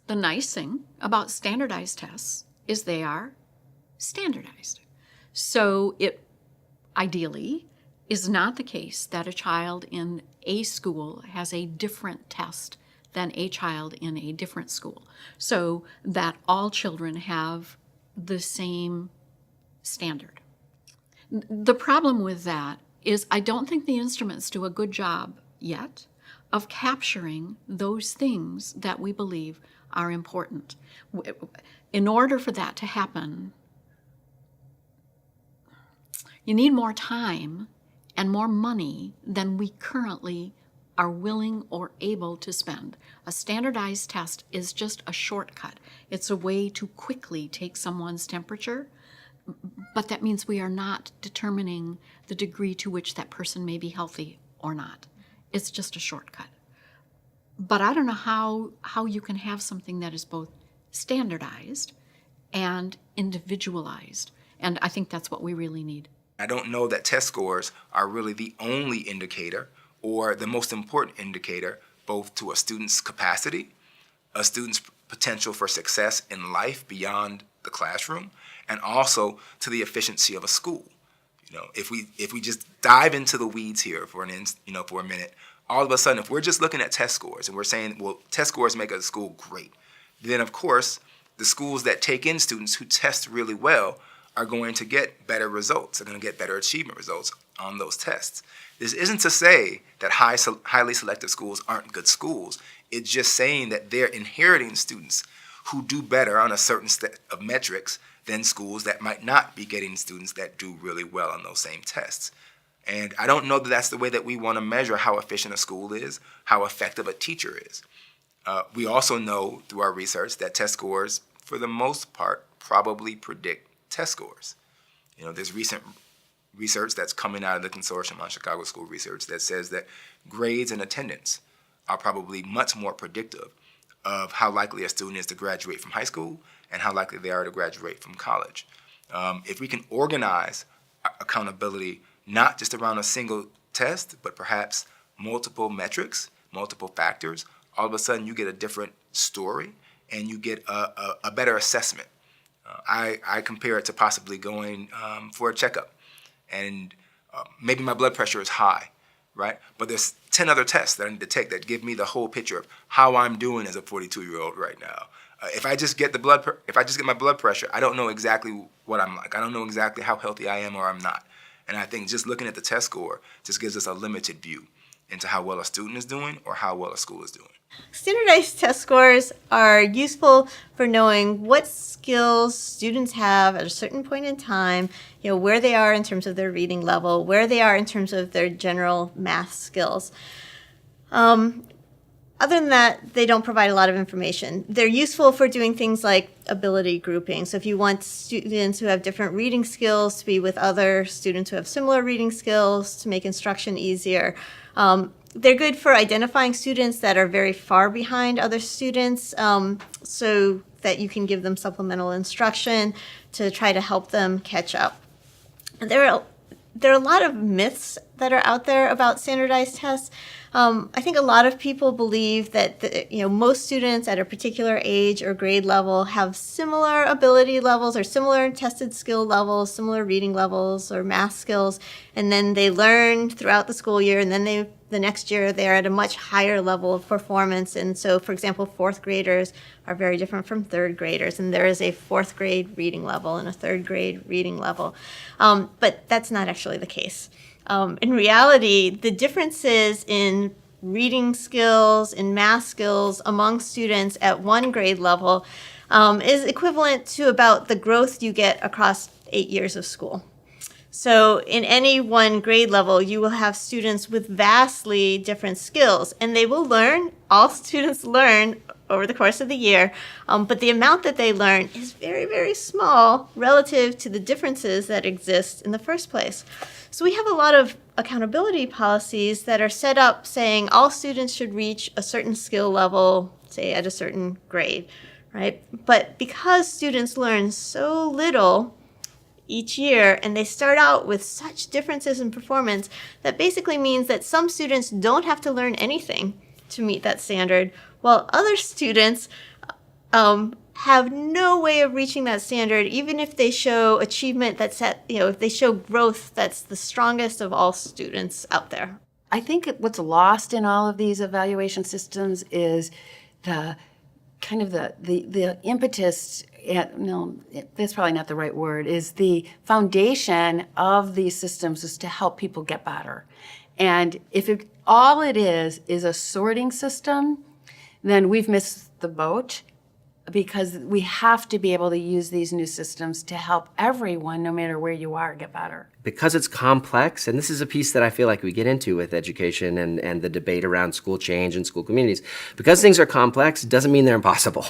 The nice thing about standardized tests is they are standardized. So it ideally is not the case that a child in a school has a different test than a child in a different school, so that all children have the same standard. The problem with that is I don't think the instruments do a good job yet of capturing those things that we believe are important. In order for that to happen, you need more time and more money than we currently are willing or able to spend. A standardized test is just a shortcut. It's a way to quickly take someone's temperature, but that means we are not determining the degree to which that person may be healthy or not. It's just a shortcut. But I don't know how you can have something that is both standardized and individualized. And I think that's what we really need. I don't know that test scores are really the only indicator or the most important indicator both to a student's capacity, a student's potential for success in life beyond the classroom, and also to the efficiency of a school. If we just dive into the weeds here for a minute, all of a sudden, if we're just looking at test scores and we're saying, well, test scores make a school great, then of course, the schools that take in students who test really well are going to get better results, are going to get better achievement results on those tests. This isn't to say that highly selective schools aren't good schools. It's just saying that they're inheriting students who do better on a certain set of metrics than schools that might not be getting students that do really well on those same tests. And I don't know that that's the way that we want to measure how efficient a school is, how effective a teacher is. We also know through our research that test scores, for the most part, probably predict test scores. There's recent research that's coming out of the consortium on Chicago School Research that says that grades and attendance are probably much more predictive of how likely a student is to graduate from high school and how likely they are to graduate from college. If we can organize accountability not just around a single test, but perhaps multiple metrics, multiple factors, all of a sudden you get a different story and you get a better assessment. I compare it to possibly going for a checkup, and maybe my blood pressure is high, right? But there's 10 other tests that I need to take that give me the whole picture of how I'm doing as a 42-year-old right now. If I just get my blood pressure, I don't know exactly what I'm like. I don't know exactly how healthy I am or I'm not. And I think just looking at the test score just gives us a limited view into how well a student is doing or how well a school is doing. Standardized test scores are useful for knowing what skills students have at a certain point in time, where they are in terms of their reading level, where they are in terms of their general math skills. Other than that, they don't provide a lot of information. They're useful for doing things like ability grouping. So if you want students who have different reading skills to be with other students who have similar reading skills to make instruction easier. They're good for identifying students that are very far behind other students so that you can give them supplemental instruction to try to help them catch up. And there are a lot of myths that are out there about standardized tests. I think a lot of people believe that most students at a particular age or grade level have similar ability levels or similar tested skill levels, similar reading levels or math skills, and then they learn throughout the school year, and then the next year they're at a much higher level of performance. And so, for example, fourth graders are very different from third graders, and there is a fourth grade reading level and a third grade reading level. But that's not actually the case. In reality, the differences in reading skills and math skills among students at one grade level is equivalent to about the growth you get across 8 years of school. So in any one grade level, you will have students with vastly different skills, and they will learn, all students learn over the course of the year, but the amount that they learn is very, very small relative to the differences that exist in the first place. So we have a lot of accountability policies that are set up saying all students should reach a certain skill level, say at a certain grade, right? But because students learn so little each year, and they start out with such differences in performance, that basically means that some students don't have to learn anything to meet that standard, while other students have no way of reaching that standard, even if they show achievement that's if they show growth that's the strongest of all students out there. I think what's lost in all of these evaluation systems is the kind of the impetus, no, that's probably not the right word, is the foundation of these systems is to help people get better. And if all it is a sorting system, then we've missed the boat, because we have to be able to use these new systems to help everyone, no matter where you are, get better. Because it's complex, and this is a piece that I feel like we get into with education and the debate around school change and school communities. Because things are complex doesn't mean they're impossible.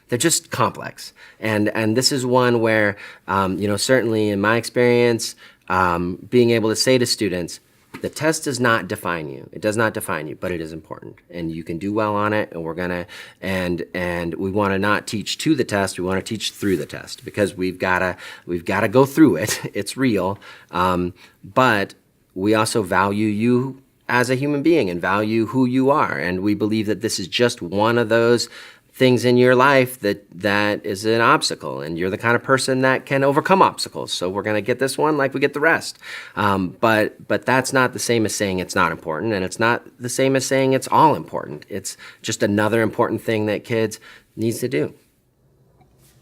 They're just complex. And this is one where, certainly in my experience, being able to say to students, the test does not define you. It does not define you, but it is important, and you can do well on it. And we're gonna, and we want to not teach to the test. We want to teach through the test, because we've gotta go through it. It's real, but we also value you as a human being and value who you are. And we believe that this is just one of those things in your life that is an obstacle, and you're the kind of person that can overcome obstacles. So we're going to get this one like we get the rest. But that's not the same as saying it's not important, and it's not the same as saying it's all important. It's just another important thing that kids needs to do.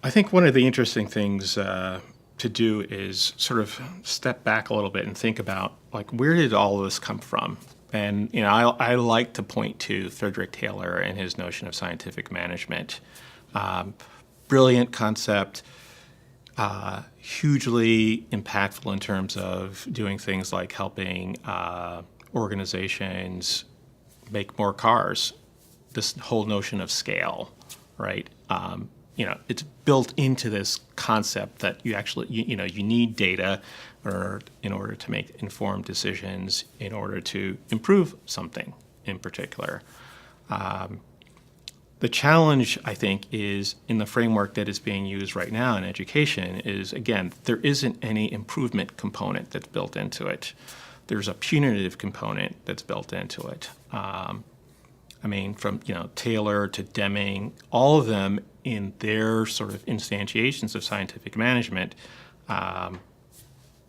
I think one of the interesting things to do is sort of step back a little bit and think about, like, where did all of this come from? And I like to point to Frederick Taylor and his notion of scientific management. Brilliant concept, hugely impactful in terms of doing things like helping organizations make more cars. This whole notion of scale, right? It's built into this concept that you actually, you need data in order to make informed decisions, in order to improve something in particular. The challenge, I think, is in the framework that is being used right now in education is, again, there isn't any improvement component that's built into it. There's a punitive component that's built into it. From Taylor to Deming, all of them in their sort of instantiations of scientific management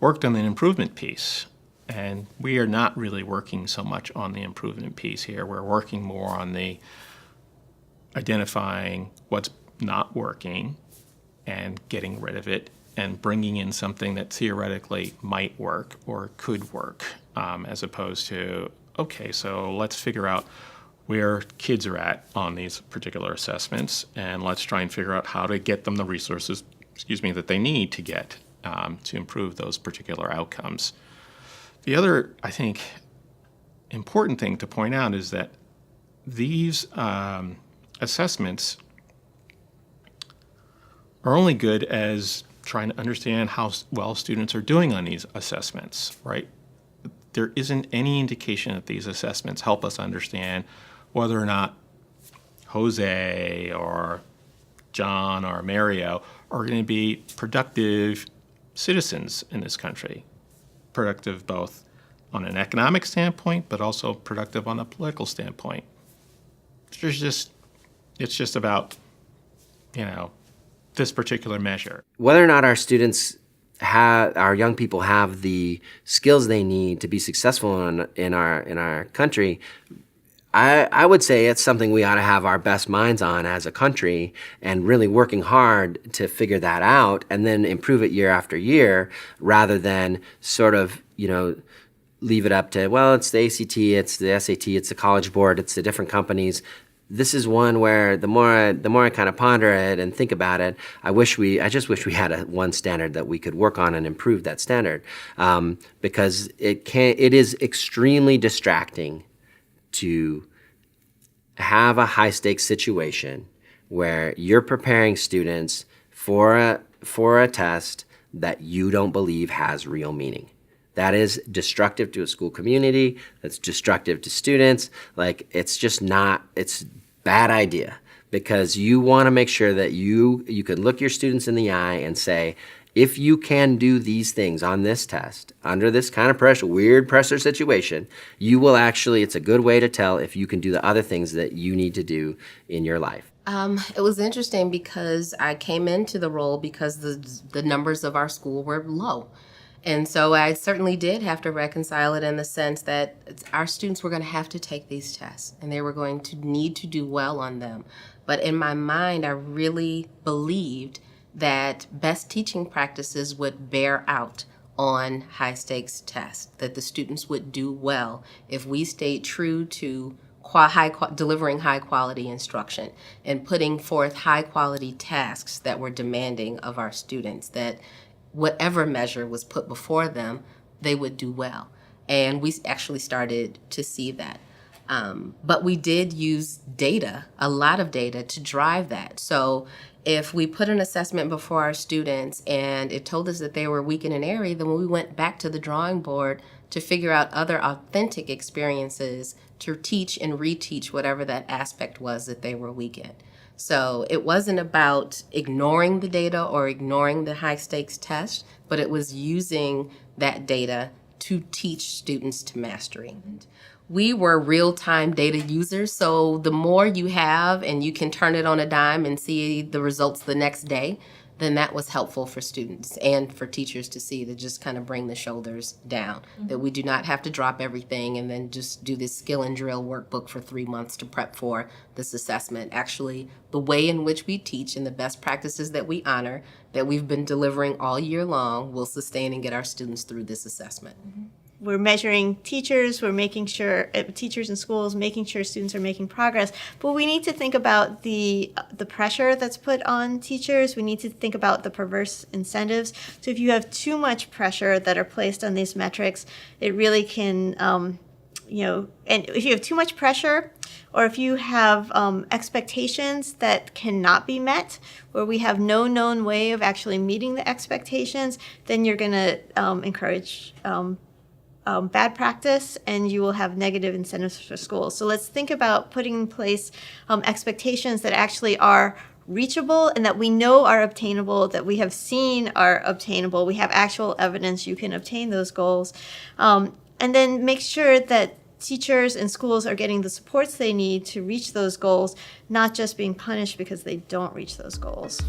worked on the improvement piece. And we are not really working so much on the improvement piece here. We're working more on the identifying what's not working and getting rid of it, and bringing in something that theoretically might work or could work, as opposed to, okay, so let's figure out where kids are at on these particular assessments, and let's try and figure out how to get them the resources, that they need to get to improve those particular outcomes. The other, I think, important thing to point out is that these assessments are only good as trying to understand how well students are doing on these assessments, right? There isn't any indication that these assessments help us understand whether or not Jose or John or Mario are going to be productive citizens in this country. Productive both on an economic standpoint, but also productive on a political standpoint. It's just about, this particular measure. Whether or not our students our young people have the skills they need to be successful in our country, I would say it's something we ought to have our best minds on as a country, and really working hard to figure that out and then improve it year after year, rather than sort of, leave it up to, well, it's the ACT, it's the SAT, it's the College Board, it's the different companies. This is one where the more I kind of ponder it and think about it, I just wish we had one standard that we could work on and improve that standard, because it is extremely distracting to have a high-stakes situation where you're preparing students for a test that you don't believe has real meaning. That is destructive to a school community. That's destructive to students. It's bad idea, because you want to make sure that you can look your students in the eye and say, if you can do these things on this test, under this kind of pressure, weird pressure situation, you will actually, it's a good way to tell if you can do the other things that you need to do in your life. It was interesting because I came into the role because the numbers of our school were low. And so I certainly did have to reconcile it in the sense that our students were going to have to take these tests and they were going to need to do well on them. But in my mind, I really believed that best teaching practices would bear out on high stakes tests, that the students would do well if we stayed true to delivering high quality instruction and putting forth high quality tasks that were demanding of our students, that whatever measure was put before them, they would do well. And we actually started to see that. But we did use data, a lot of data, to drive that. So if we put an assessment before our students and it told us that they were weak in an area, then we went back to the drawing board to figure out other authentic experiences to teach and reteach whatever that aspect was that they were weak in. So it wasn't about ignoring the data or ignoring the high stakes test, but it was using that data to teach students to mastery. We were real-time data users, so the more you have and you can turn it on a dime and see the results the next day, then that was helpful for students and for teachers to see, to just kind of bring the shoulders down, that we do not have to drop everything and then just do this skill and drill workbook for 3 months to prep for this assessment. Actually, the way in which we teach and the best practices that we honor, that we've been delivering all year long, will sustain and get our students through this assessment. We're measuring teachers, we're making sure, teachers in schools, making sure students are making progress. But we need to think about the pressure that's put on teachers. We need to think about the perverse incentives. So if you have too much pressure that are placed on these metrics, it really can, and if you have too much pressure, or if you have expectations that cannot be met, where we have no known way of actually meeting the expectations, then you're going to encourage bad practice, and you will have negative incentives for schools. So let's think about putting in place expectations that actually are reachable and that we know are obtainable, that we have seen are obtainable. We have actual evidence you can obtain those goals. And then make sure that teachers and schools are getting the supports they need to reach those goals, not just being punished because they don't reach those goals.